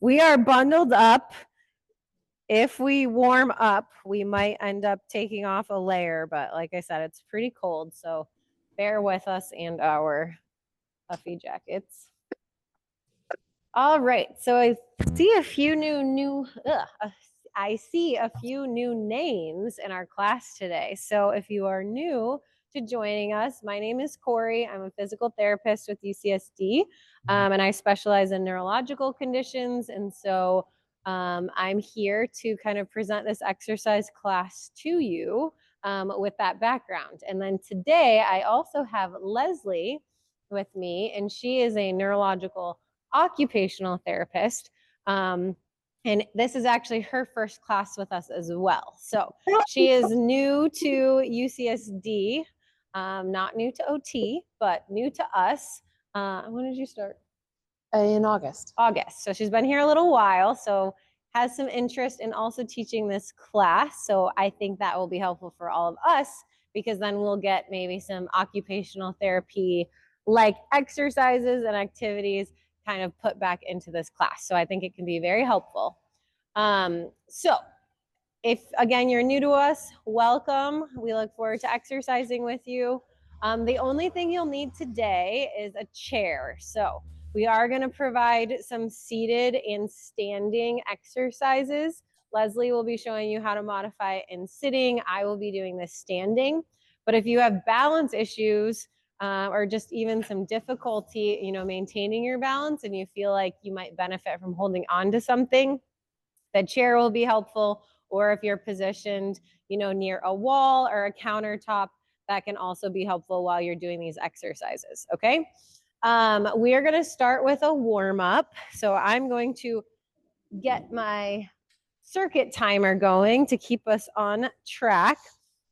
We are bundled up. If we warm up, we might end up taking off a layer, but like I said, it's pretty cold, so bear with us and our puffy jackets. All right, so I see a few new names in our class today. So if you are new to joining us, my name is Corey. I'm a physical therapist with UCSD, and I specialize in neurological conditions. And so I'm here to kind of present this exercise class to you with that background. And then today I also have Leslie with me, and she is a neurological occupational therapist. And this is actually her first class with us as well. So she is new to UCSD, not new to OT, but new to us. When did you start? In August. August. So she's been here a little while, so has some interest in also teaching this class. So I think that will be helpful for all of us, because then we'll get maybe some occupational therapy like exercises and activities kind of put back into this class. So I think it can be very helpful. So if, again, you're new to us, welcome. We look forward to exercising with you. The only thing you'll need today is a chair. So we are going to provide some seated and standing exercises. Leslie will be showing you how to modify it in sitting. I will be doing this standing. But if you have balance issues, or just even some difficulty, maintaining your balance, and you feel like you might benefit from holding on to something, the chair will be helpful. Or if you're positioned, near a wall or a countertop, that can also be helpful while you're doing these exercises, okay? We are going to start with a warm-up. So I'm going to get my circuit timer going to keep us on track.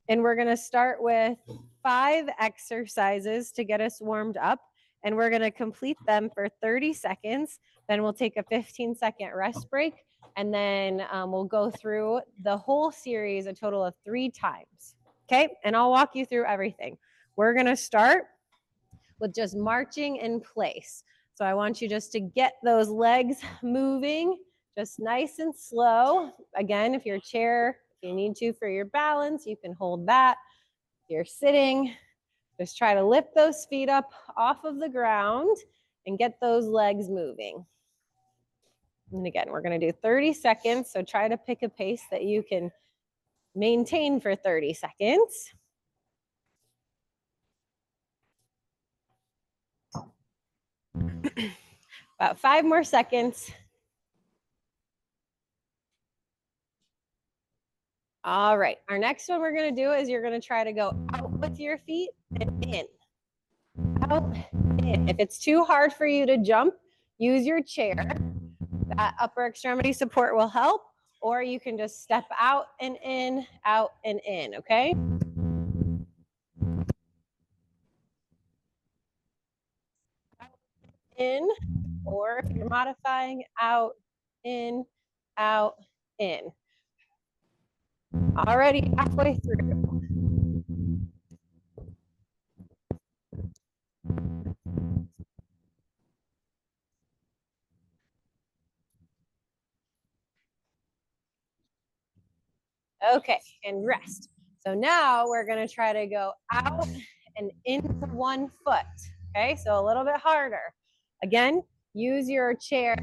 And we're going to start with 5 exercises to get us warmed up. And we're going to complete them for 30 seconds. Then we'll take a 15-second rest break. And then we'll go through the whole series a total of 3 times. Okay? And I'll walk you through everything. We're going to start with just marching in place. So I want you just to get those legs moving, just nice and slow. Again, if your chair, if you need to for your balance, you can hold that. If you're sitting, just try to lift those feet up off of the ground and get those legs moving. And again, we're going to do 30 seconds. So try to pick a pace that you can maintain for 30 seconds. About 5 more seconds. All right, our next one we're going to do is you're going to try to go out with your feet and in. Out, in. If it's too hard for you to jump, use your chair. That upper extremity support will help. Or you can just step out and in, okay? In, or if you're modifying, out, in, in. Already halfway through. Okay, and rest. So now we're going to try to go out and into one foot. Okay, so a little bit harder. Again, use your chair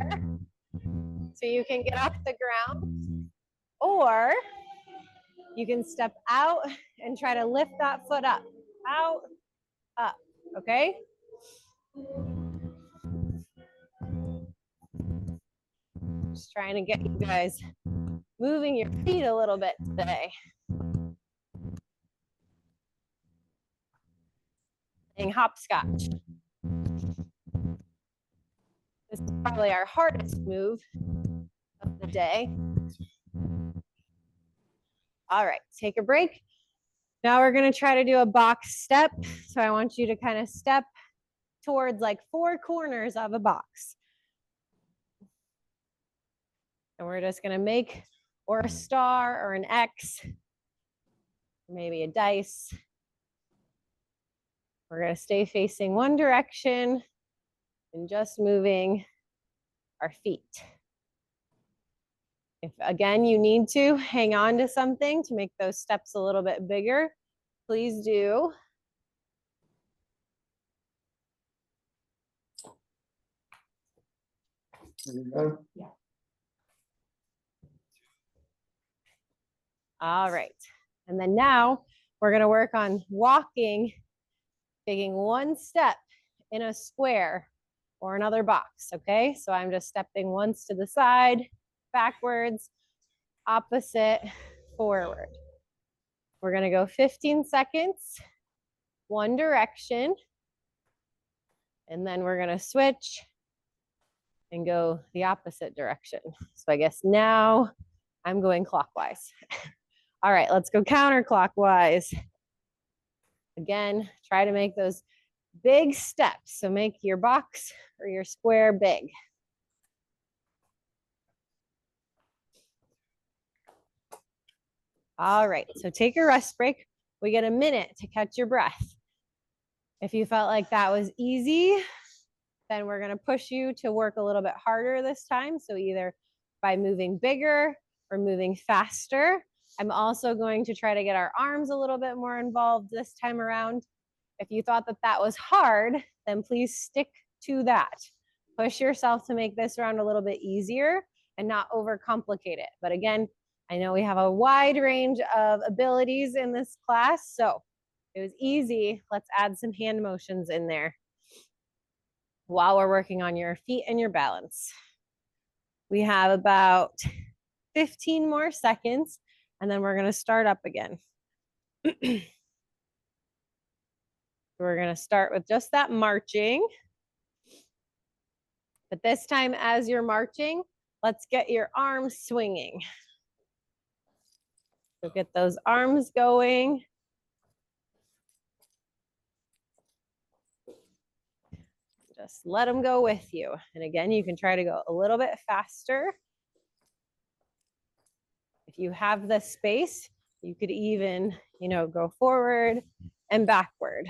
so you can get off the ground, or you can step out and try to lift that foot up. Out, up, okay? Just trying to get you guys moving your feet a little bit today. Playing hopscotch. This is probably our hardest move of the day. All right, take a break. Now we're going to try to do a box step. So I want you to kind of step towards like 4 corners of a box. And we're just going to make or a star or an X, maybe a dice. We're going to stay facing one direction and just moving our feet. If again, you need to hang on to something to make those steps a little bit bigger, please do. Yeah. All right. And then now we're going to work on walking, taking one step in a square or another box. Okay. So I'm just stepping once to the side, backwards, opposite, forward. We're going to go 15 seconds, one direction. And then we're going to switch and go the opposite direction. So I guess now I'm going clockwise. All right, let's go counterclockwise. Again, try to make those big steps. So make your box or your square big. All right, so take a rest break. We get a minute to catch your breath. If you felt like that was easy, then we're gonna push you to work a little bit harder this time. So either by moving bigger or moving faster. I'm also going to try to get our arms a little bit more involved this time around. If you thought that that was hard, then please stick to that. Push yourself to make this round a little bit easier and not overcomplicate it. But again, I know we have a wide range of abilities in this class, so it was easy. Let's add some hand motions in there while we're working on your feet and your balance. We have about 15 more seconds, and then we're going to start up again. We're going to start with just that marching. But this time, as you're marching, let's get your arms swinging. So get those arms going. Just let them go with you. And again, you can try to go a little bit faster. If you have the space, you could even, go forward and backward.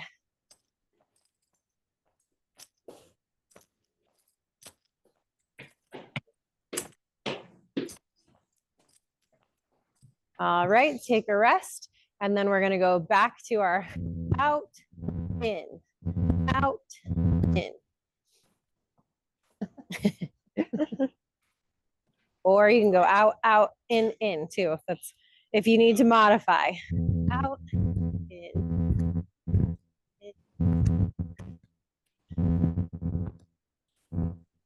All right, take a rest. And then we're gonna go back to our out, in, out, in. Or you can go out, out, in too, if you need to modify. Out, in.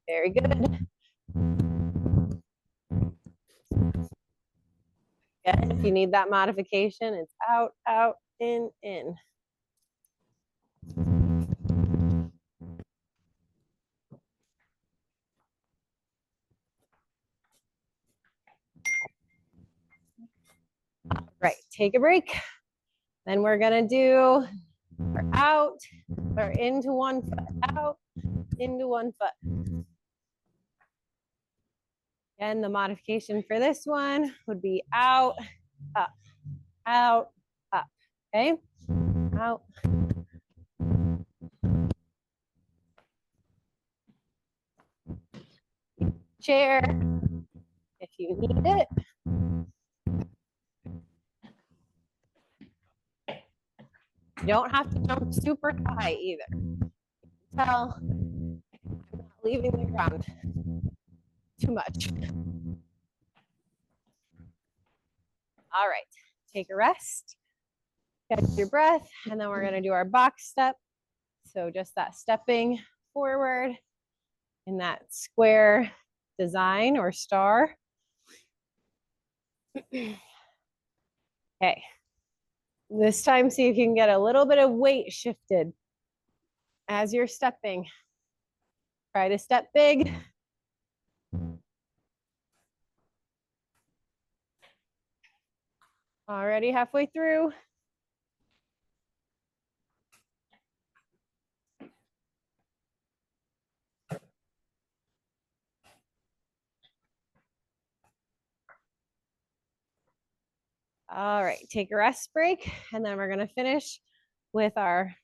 Very good. Again, if you need that modification, it's out, out, in, in. All right, take a break. Then we're gonna do our out or into one foot, out, into one foot. And the modification for this one would be out, up, out, up. Okay, out. Chair if you need it. You don't have to jump super high either. Tell I'm not leaving the ground too much. All right, take a rest, catch your breath, and then we're gonna do our box step. So just that stepping forward in that square design or star. Okay, this time see if you can get a little bit of weight shifted as you're stepping. Try to step big. Already halfway through. All right, take a rest break, and then we're gonna finish with our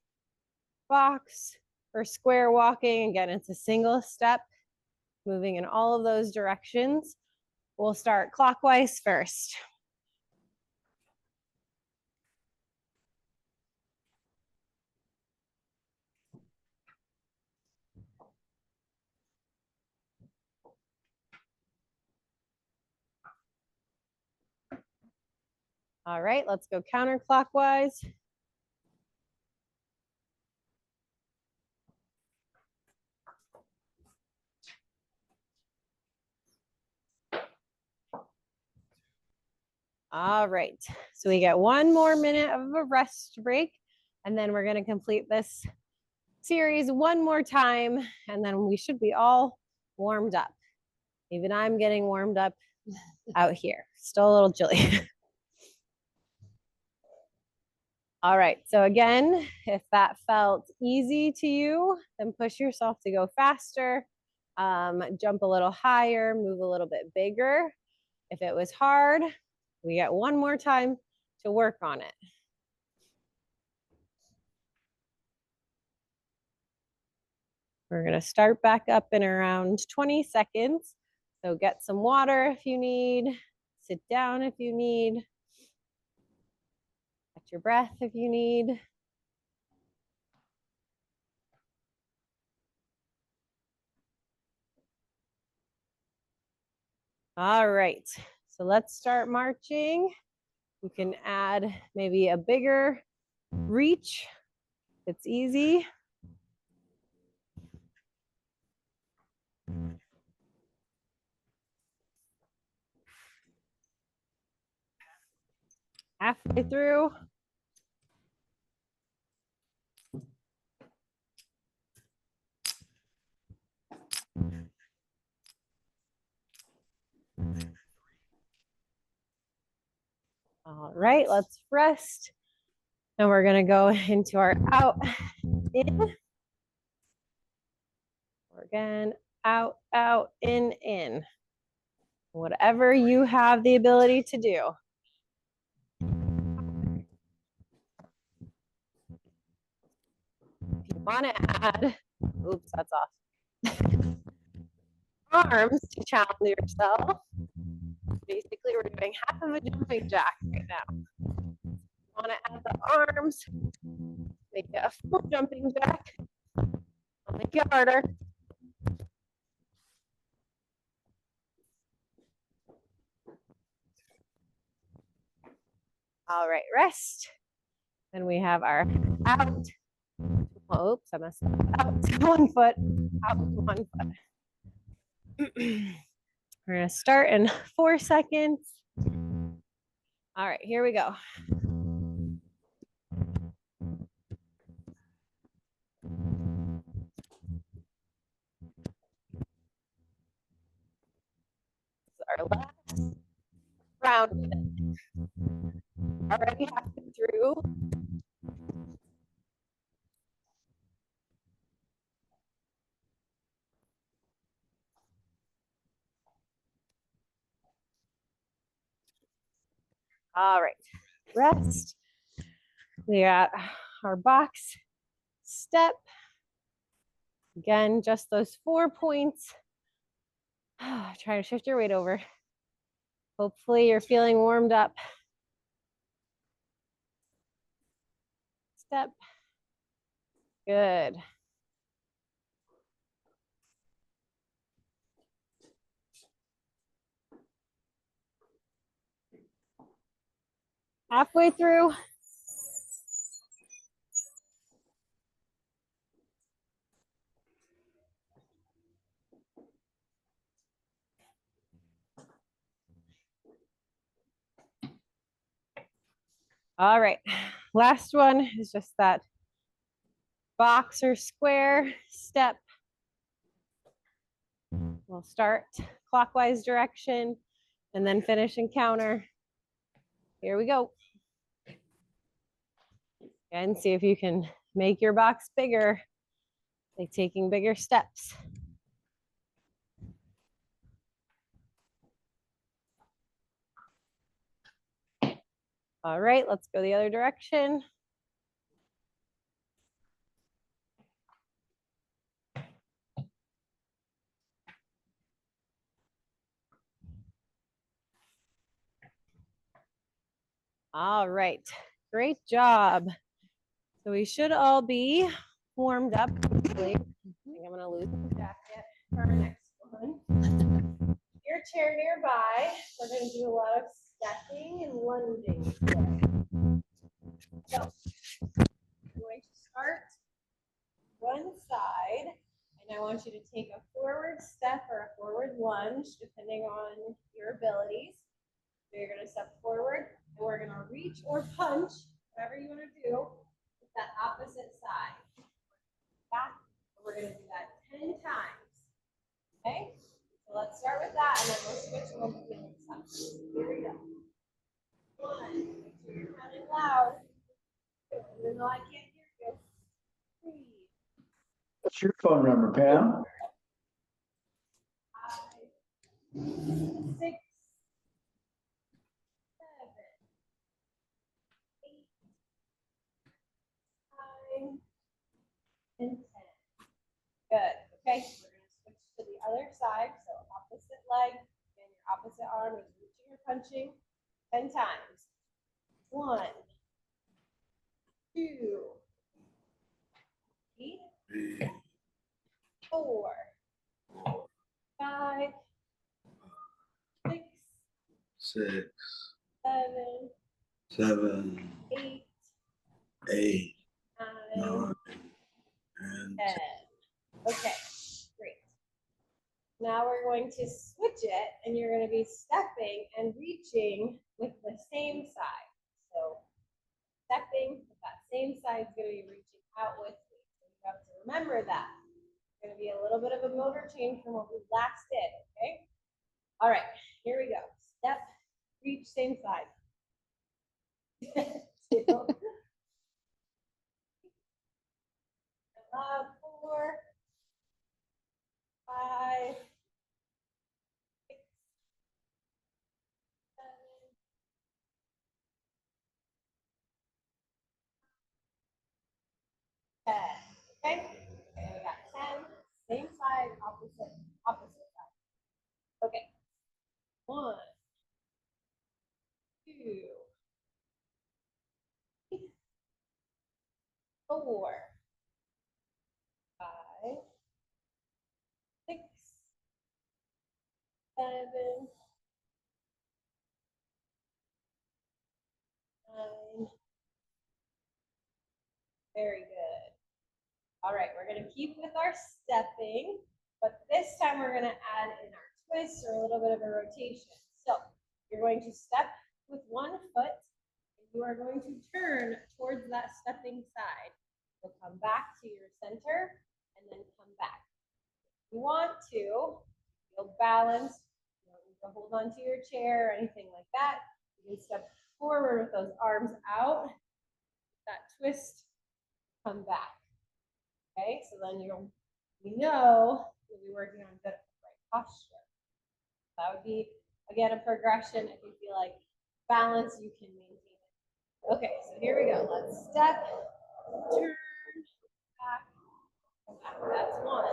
box or square walking. Again, it's a single step, moving in all of those directions. We'll start clockwise first. All right, let's go counterclockwise. All right, so we get 1 more minute of a rest break, and then we're gonna complete this series 1 more time, and then we should be all warmed up. Even I'm getting warmed up out here. Still a little chilly. All right, so again, if that felt easy to you, then push yourself to go faster, jump a little higher, move a little bit bigger. If it was hard, we get 1 more time to work on it. We're gonna start back up in around 20 seconds. So get some water if you need, sit down if you need, catch your breath if you need. All right, so let's start marching. You can add maybe a bigger reach. It's easy. Halfway through. All right, let's rest. And we're gonna go into our out, in. Again, out, out, in. Whatever you have the ability to do. If you want to add, oops, that's off. Arms to challenge yourself. Basically, we're doing half of a jumping jack right now. You want to add the arms, make it a full jumping jack. I'll make it harder. All right, rest. Then we have our out. Oh, oops, I messed up. Out 1 foot, out 1 foot. We're gonna start in 4 seconds. All right, here we go. Our last round. Already halfway through. All right, rest. We got our box step. Again, just those 4 points. Try to shift your weight over. Hopefully you're feeling warmed up. Step. Good. Halfway through. All right, last one is just that box or square step. We'll start clockwise direction and then finish in counter. Here we go. And see if you can make your box bigger, like taking bigger steps. All right, let's go the other direction. All right, great job. So we should all be warmed up. Hopefully. I think I'm gonna lose the jacket for our next one. Your chair nearby. We're gonna do a lot of stepping and lunging today. So I'm going to start one side, and I want you to take a forward step or a forward lunge, depending on your abilities. So you're gonna step forward, and we're gonna reach or punch, whatever you wanna do, with that opposite side. Back, and we're gonna do that 10 times, okay? So let's start with that, and then we'll switch over to the other side. Here we go. 1, make sure you're running loud, even though I can't hear you. 3, What's your phone number, Pam? 5, 6, 7, 8, 9, and 10. Good. Okay, we're going to switch to the other side. So opposite leg and your opposite arm is reaching or punching 10 times. 1, 2, 3, 4, 5, 6, 6, 7, 7, 8, 8, 9, 9, and 10. Okay, great. Now we're going to switch it, and you're going to be stepping and reaching with the same side. So stepping with that same side is going to be reaching out with me. So you have to remember that. It's going to be a little bit of a motor change from what we last did, okay? All right, here we go. Step, reach, same side. 2, 4, 5, 6, 7, 10. Okay? And we got 10. Same side, opposite side. Okay. 1, 2, 3, 4, 5, 6, 7, 9. Very good. All right, we're going to keep with our stepping, but this time we're going to add in our twist or a little bit of a rotation. So you're going to step with one foot, and you are going to turn towards that stepping side. So come back to your center, and then come back. If you want to feel balanced, you don't need to hold onto your chair or anything like that. You can step forward with those arms out, that twist, come back. Okay, so then you'll be working on good right posture. That would be, again, a progression. If you feel like balance, you can maintain it. Okay, so here we go. Let's step, turn, back, back. That's 1.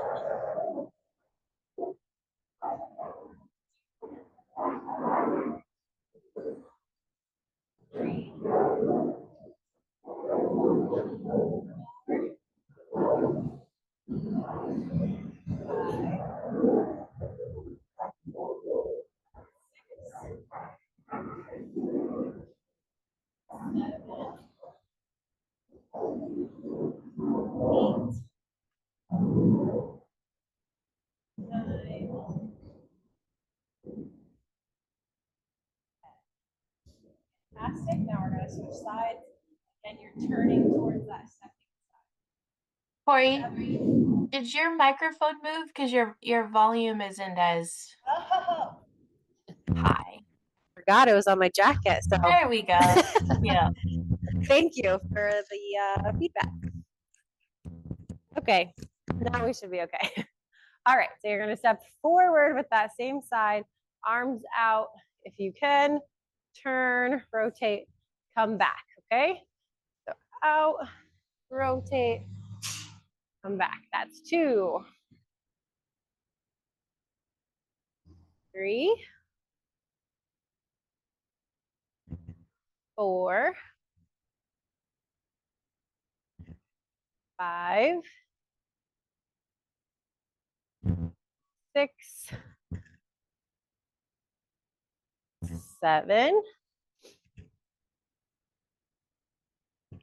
3, 9. Fantastic. Now we're going to switch sides, and you're turning towards that stepping side. Corey, did your microphone move? Because your volume isn't as Oh, high. forgot it was on my jacket. So There we go. Yeah. thank you for the feedback. Okay, now we should be okay. All right, so you're going to step forward with that same side, arms out if you can, turn, rotate, come back, okay? So out, rotate, come back. That's 2, 3, 4, 5, 6, 7,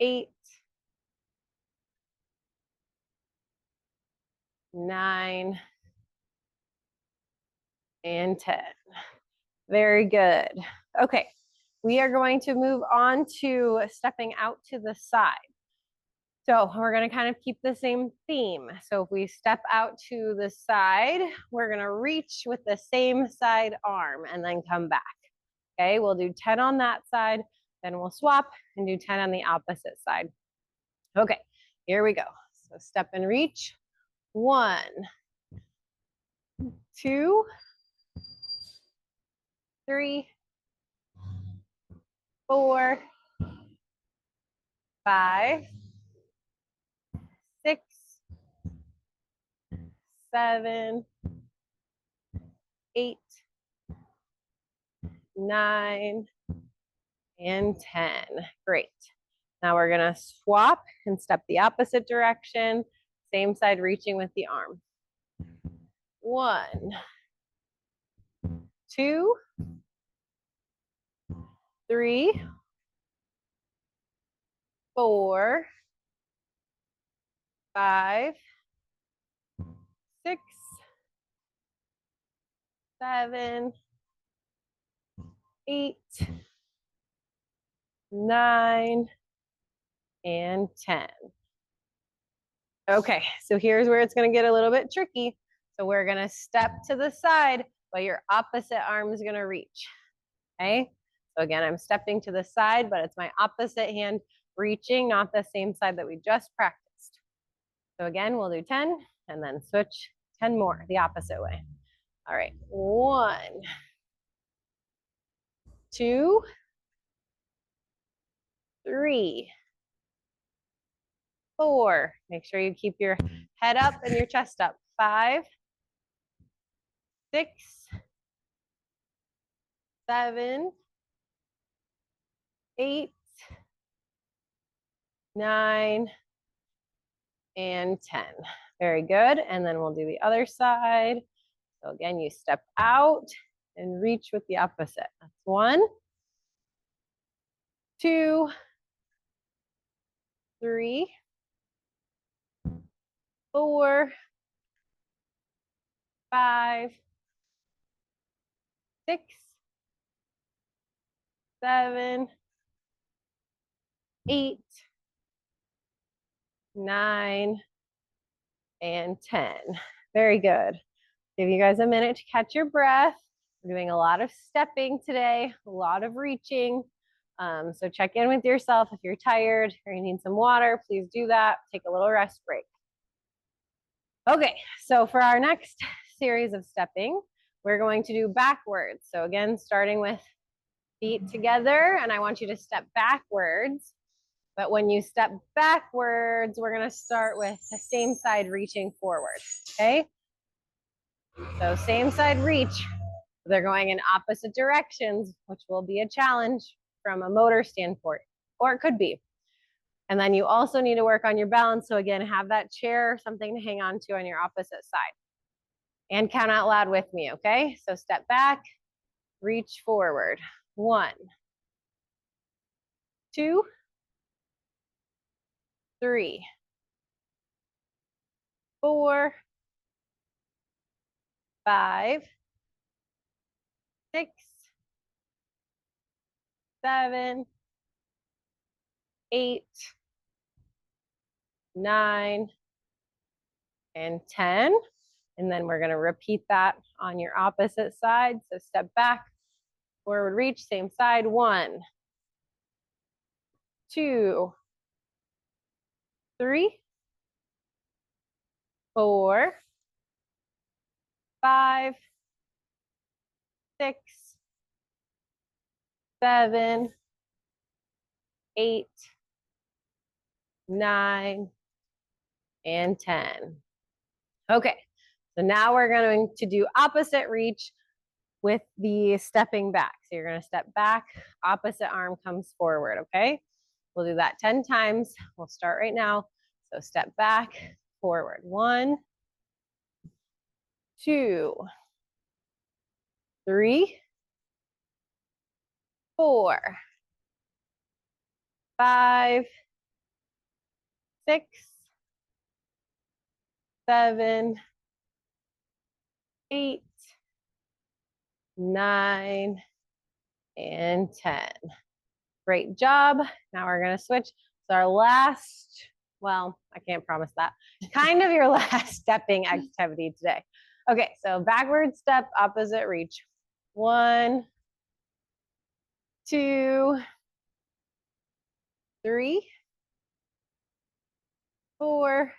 8, 9, and 10. Very good. Okay, we are going to move on to stepping out to the side. So we're going to kind of keep the same theme. So if we step out to the side, we're going to reach with the same side arm and then come back. Okay, we'll do 10 on that side, then we'll swap and do 10 on the opposite side. Okay, here we go. So step and reach. 1, 2, 3, 4, 5, 6, 7, 8, 9, and 10. Great. Now we're gonna swap and step the opposite direction. Same side reaching with the arm. 1, 2, 3, 4, 5, 6, 7, 8, 9, and 10. Okay, so here's where it's gonna get a little bit tricky. So we're gonna step to the side, but your opposite arm is gonna reach, okay? So again, I'm stepping to the side, but it's my opposite hand reaching, not the same side that we just practiced. So again, we'll do 10 and then switch 10 more the opposite way. All right, 1, 2, 3, 4. Make sure you keep your head up and your chest up. 5, 6, 7, 8, 9, and 10. Very good. And then we'll do the other side. So again, you step out and reach with the opposite. That's 1, 2, 3, 4, 5, 6, 7, 8, 9, and 10. Very good. Give you guys a minute to catch your breath. We're doing a lot of stepping today, a lot of reaching. So check in with yourself. If you're tired or you need some water, please do that. Take a little rest break. Okay, so for our next series of stepping, we're going to do backwards. So again, starting with feet together, and I want you to step backwards. But when you step backwards, we're gonna start with the same side reaching forward, okay? So same side reach. They're going in opposite directions, which will be a challenge from a motor standpoint, or it could be. And then you also need to work on your balance. So again, have that chair, something to hang on to on your opposite side. And count out loud with me, okay? So step back, reach forward. 1, 2, 3, 4, 5, 6, 7, 8, 9, and 10. And then we're gonna repeat that on your opposite side. So step back, forward reach, same side. 1, 2, 3, 4, 5, 6, 7, 8, 9, and 10. Okay, so now we're going to do opposite reach. with the stepping back. So you're gonna step back, opposite arm comes forward, okay? We'll do that 10 times. We'll start right now. So step back, forward. 1, 2, 3, 4, 5, 6, 7, 8, 9, and 10. Great job. Now we're gonna switch. So our last, well, I can't promise that, kind of your last stepping activity today. Okay, so backward step, opposite reach. 1, 2, 3, 4,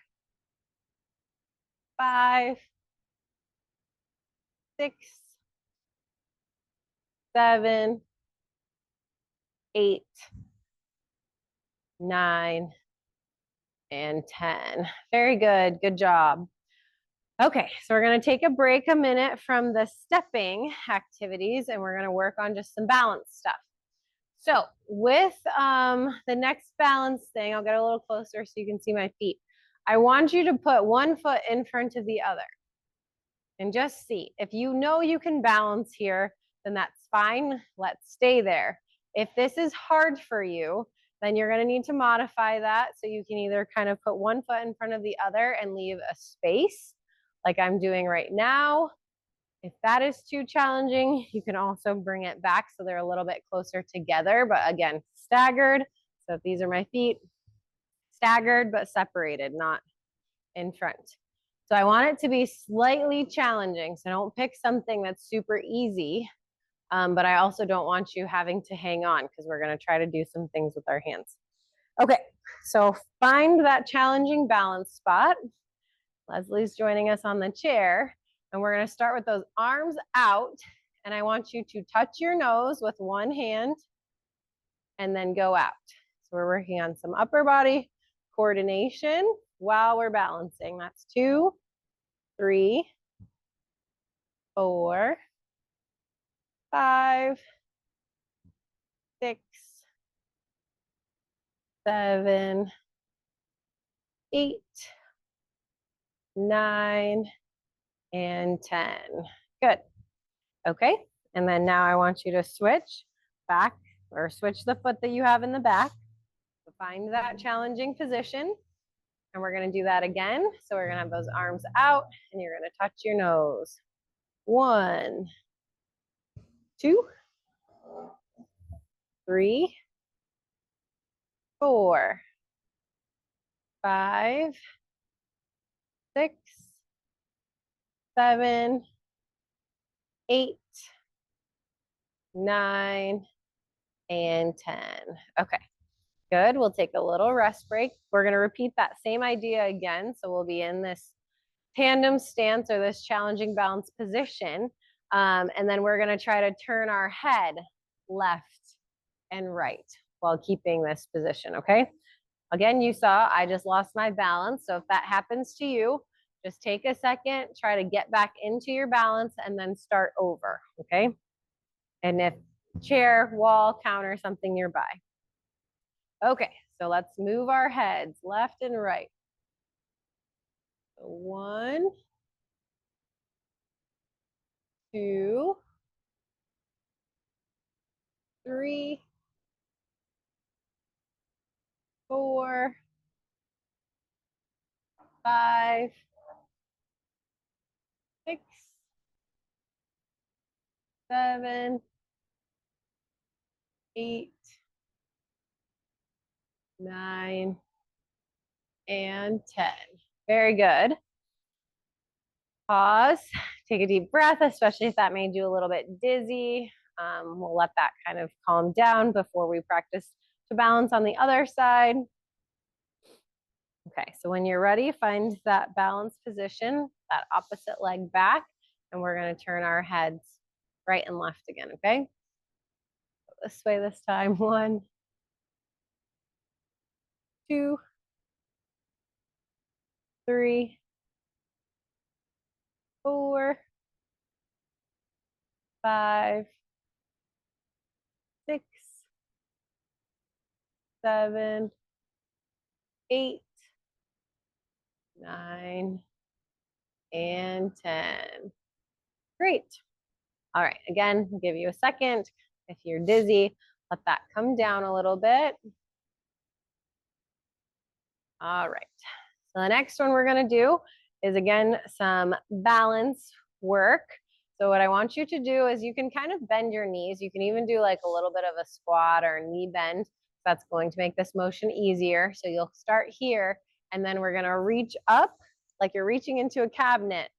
5, 6, 7, 8, 9, and 10. Very good. Good job. Okay, so we're going to take a break a minute from the stepping activities and we're going to work on just some balance stuff. So with the next balance thing, I'll get a little closer so you can see my feet. I want you to put one foot in front of the other and just see. If you know you can balance here, then that's fine. Let's stay there. If this is hard for you, then you're going to need to modify that. So you can either kind of put one foot in front of the other and leave a space like I'm doing right now. If that is too challenging, you can also bring it back so they're a little bit closer together, but again, staggered. So if these are my feet, staggered but separated, not in front. So I want it to be slightly challenging. So don't pick something that's super easy, but I also don't want you having to hang on because we're going to try to do some things with our hands. Okay, so find that challenging balance spot. Leslie's joining us on the chair, and we're going to start with those arms out, and I want you to touch your nose with one hand and then go out. So we're working on some upper body coordination while we're balancing. That's 2, 3, 4, 5, 6, 7, 8, 9, and 10. Good. Okay. And then now I want you to switch back or switch the foot that you have in the back. So find that challenging position. And we're going to do that again. So we're going to have those arms out and you're going to touch your nose. 1, 2, 3, 4, 5, 6, 7, 8, 9, and 10. Okay, good. We'll take a little rest break. We're going to repeat that same idea again. So we'll be in this tandem stance or this challenging balance position. And then we're going to try to turn our head left and right while keeping this position, okay? Again, you saw I just lost my balance. So if that happens to you, just take a second, try to get back into your balance and then start over, okay? And if chair, wall, counter, something nearby. Okay, so let's move our heads left and right. 1, 2, 3, 4, 5, 6, 7, 8, 9, and 10. Very good. Pause, take a deep breath, especially if that made you a little bit dizzy. We'll let that kind of calm down before we practice to balance on the other side. Okay, so when you're ready, find that balanced position, that opposite leg back, and we're going to turn our heads right and left again, okay? This way this time. 1, 2, 3, 4, 5, 6, 7, 8, 9, and 10. Great. All right, again, I'll give you a second. If you're dizzy, let that come down a little bit. All right, so the next one we're gonna do is, again, some balance work. So what I want you to do is you can kind of bend your knees. You can even do like a little bit of a squat or a knee bend. That's going to make this motion easier. So you'll start here, and then we're gonna reach up like you're reaching into a cabinet,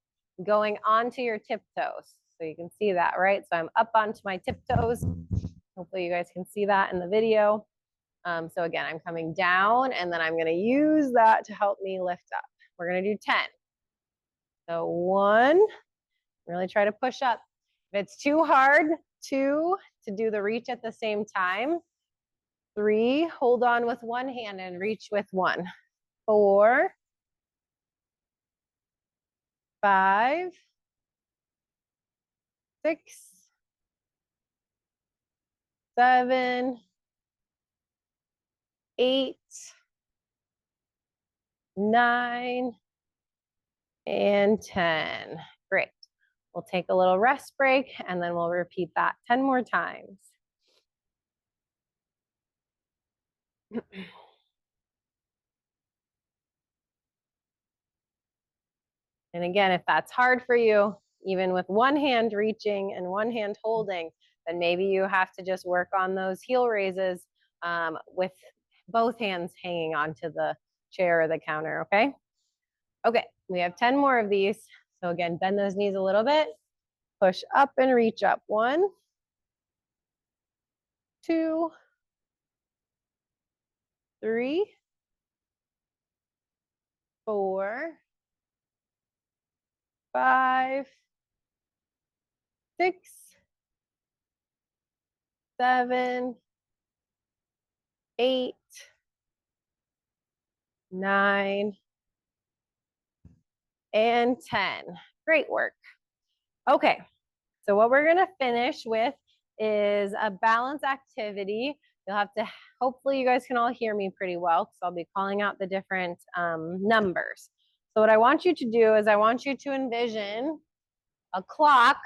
going onto your tiptoes. So you can see that, right? So I'm up onto my tiptoes. Hopefully you guys can see that in the video. So again, I'm coming down, and then I'm gonna use that to help me lift up. We're gonna do 10. So 1, really try to push up. If it's too hard, 2, to do the reach at the same time. 3, hold on with one hand and reach with one. 4, 5, 6, 7, 8, 9, and 10. Great. We'll take a little rest break, and then we'll repeat that 10 more times. And again, if that's hard for you, even with one hand reaching and one hand holding, then maybe you have to just work on those heel raises with both hands hanging onto the chair or the counter, okay? Okay, we have 10 more of these. So again, bend those knees a little bit, push up and reach up. 1, 2, 3, 4, 5, 6, 7, 8, 9, and 10. Great work. Okay, so what we're gonna finish with is a balance activity. You'll have to, hopefully you guys can all hear me pretty well, because I'll be calling out the different numbers. So what I want you to do is I want you to envision a clock,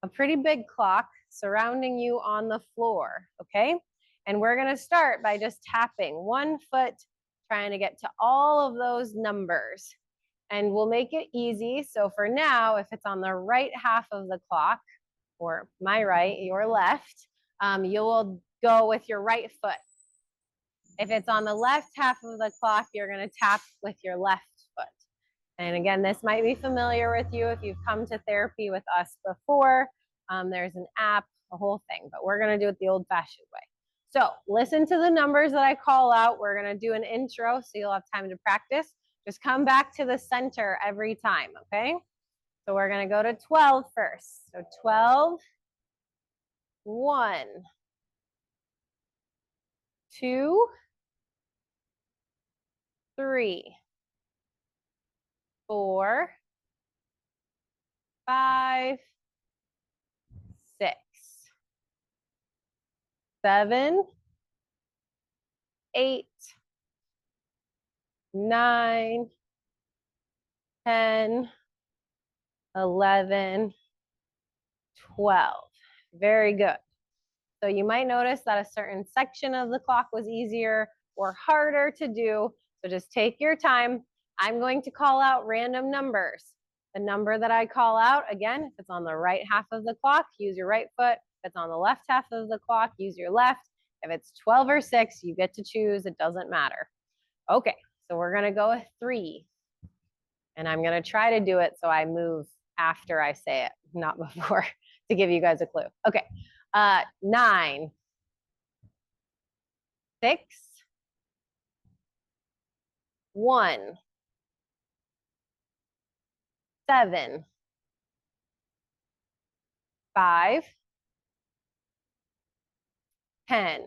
a pretty big clock, surrounding you on the floor, okay? And we're gonna start by just tapping one foot, trying to get to all of those numbers. And we'll make it easy. So for now, if it's on the right half of the clock, or my right, your left, you will go with your right foot. If it's on the left half of the clock, you're gonna tap with your left foot. And again, this might be familiar with you if you've come to therapy with us before. There's an app, a whole thing, but we're gonna do it the old-fashioned way. So listen to the numbers that I call out. We're gonna do an intro so you'll have time to practice. Just come back to the center every time, okay? So we're gonna go to 12 first. So 12, 1, 2, 3, 4, 5, 6, 7, 8, 9, 10, 11, 12. Very good. So you might notice that a certain section of the clock was easier or harder to do. So just take your time. I'm going to call out random numbers. The number that I call out, again, if it's on the right half of the clock, use your right foot. If it's on the left half of the clock, use your left. If it's 12 or 6, you get to choose. It doesn't matter. Okay, so we're going to go with 3. And I'm going to try to do it so I move after I say it, not before, to give you guys a clue. Okay, 9, 6, 1, 7, 5, 10,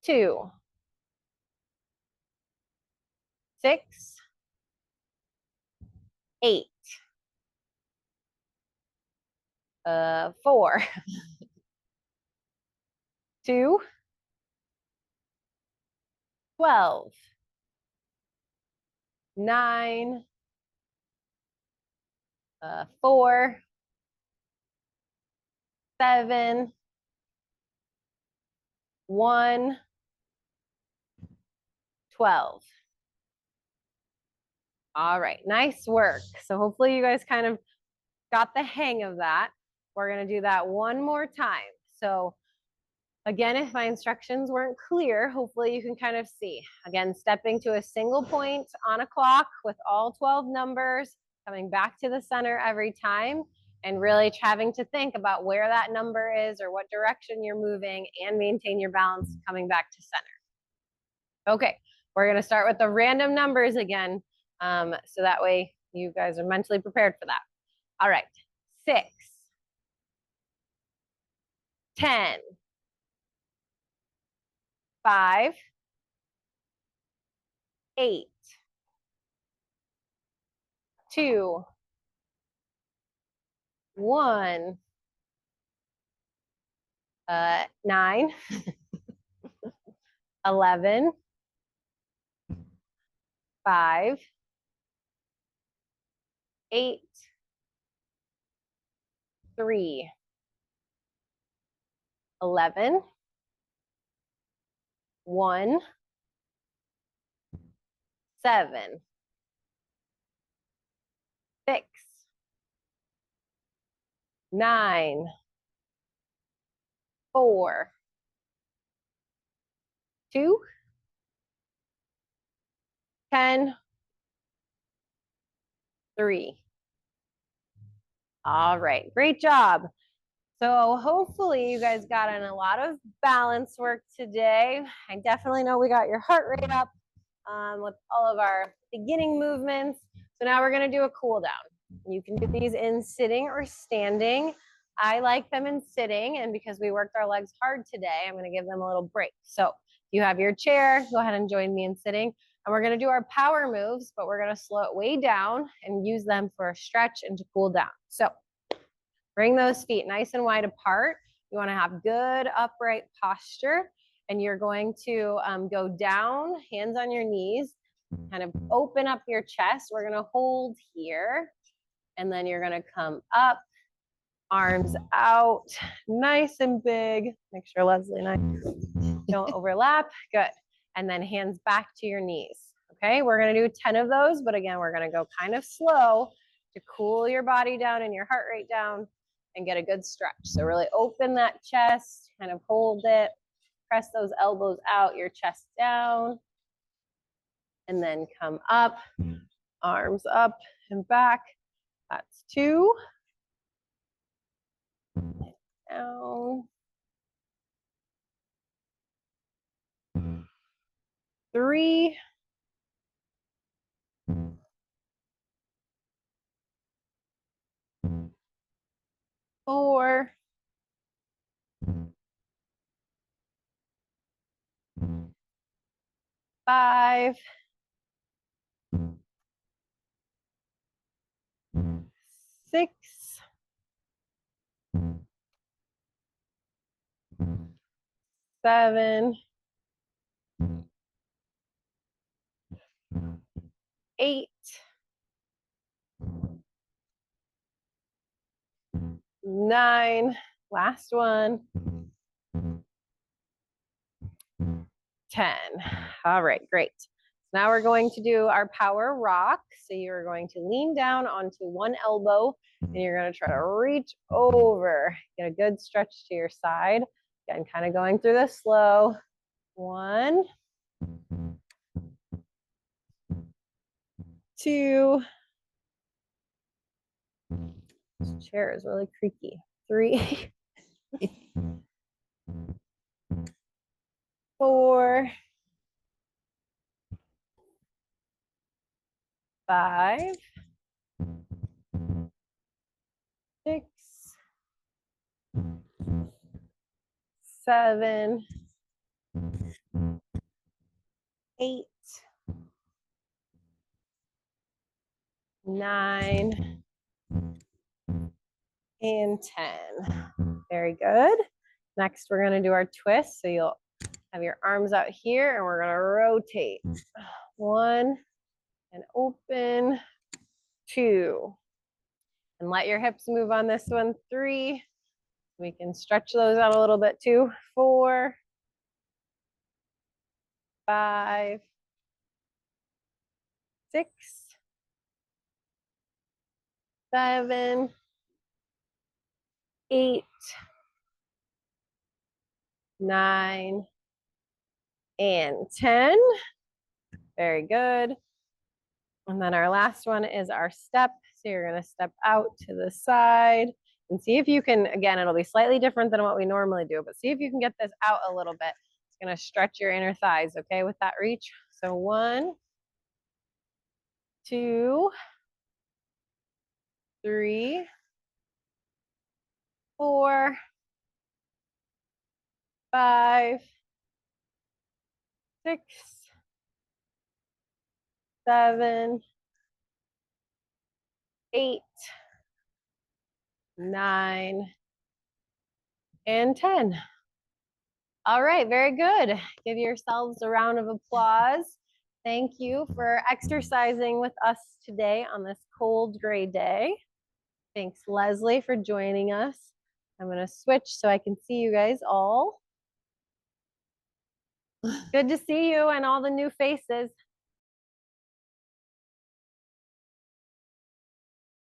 2, 6, 8, 4, 2, 12, 9, 4, 7, 1, 12. All right, nice work. So hopefully you guys kind of got the hang of that. We're gonna do that one more time. So again, if my instructions weren't clear, hopefully you can kind of see. Again, stepping to a single point on a clock with all 12 numbers, coming back to the center every time, and really having to think about where that number is or what direction you're moving and maintain your balance coming back to center. Okay, we're gonna start with the random numbers again, so that way you guys are mentally prepared for that. All right, 6, 10, 5, 8, 2, 1, 9, 11, 5, 8, 3, 11, 1, 7, 6, 9, 4, 2, 10, 3. All right, great job. So hopefully you guys got in a lot of balance work today. I definitely know we got your heart rate up with all of our beginning movements. So now we're gonna do a cool down. You can do these in sitting or standing. I like them in sitting, and because we worked our legs hard today, I'm gonna give them a little break. So if you have your chair, go ahead and join me in sitting. And we're gonna do our power moves, but we're gonna slow it way down and use them for a stretch and to cool down. So bring those feet nice and wide apart. You wanna have good upright posture, and you're going to go down, hands on your knees, kind of open up your chest. We're gonna hold here, and then you're gonna come up, arms out, nice and big. Make sure Leslie and I don't overlap. Good. And then hands back to your knees. Okay, we're gonna do 10 of those, but again, we're gonna go kind of slow to cool your body down and your heart rate down and get a good stretch. So really open that chest, kind of hold it, press those elbows out, your chest down, and then come up, arms up and back. That's 2. Down. 3. 4. 5. 6. 7. 8. 9. Last one. 10. All right, great. Now we're going to do our power rock. So you're going to lean down onto one elbow and you're going to try to reach over. Get a good stretch to your side. Again, kind of going through this slow. 1, 2. This chair is really creaky. 3. 4. 5. 6. 7. 8. 9. and 10. Very good. Next, we're gonna do our twist. So you'll have your arms out here and we're gonna rotate. 1 and open, 2. And let your hips move on this one, 3. We can stretch those out a little bit too. 4, 5, 6, 7, 8, 9, and 10. Very good. And then our last one is our step. So you're going to step out to the side and see if you can, again, it'll be slightly different than what we normally do, but see if you can get this out a little bit. It's going to stretch your inner thighs, okay, with that reach. So 1, 2, 3, 4, 5, 6, 7, 8, 9, and 10. All right, very good. Give yourselves a round of applause. Thank you for exercising with us today on this cold, gray day. Thanks, Leslie, for joining us. I'm going to switch so I can see you guys all. Good to see you and all the new faces.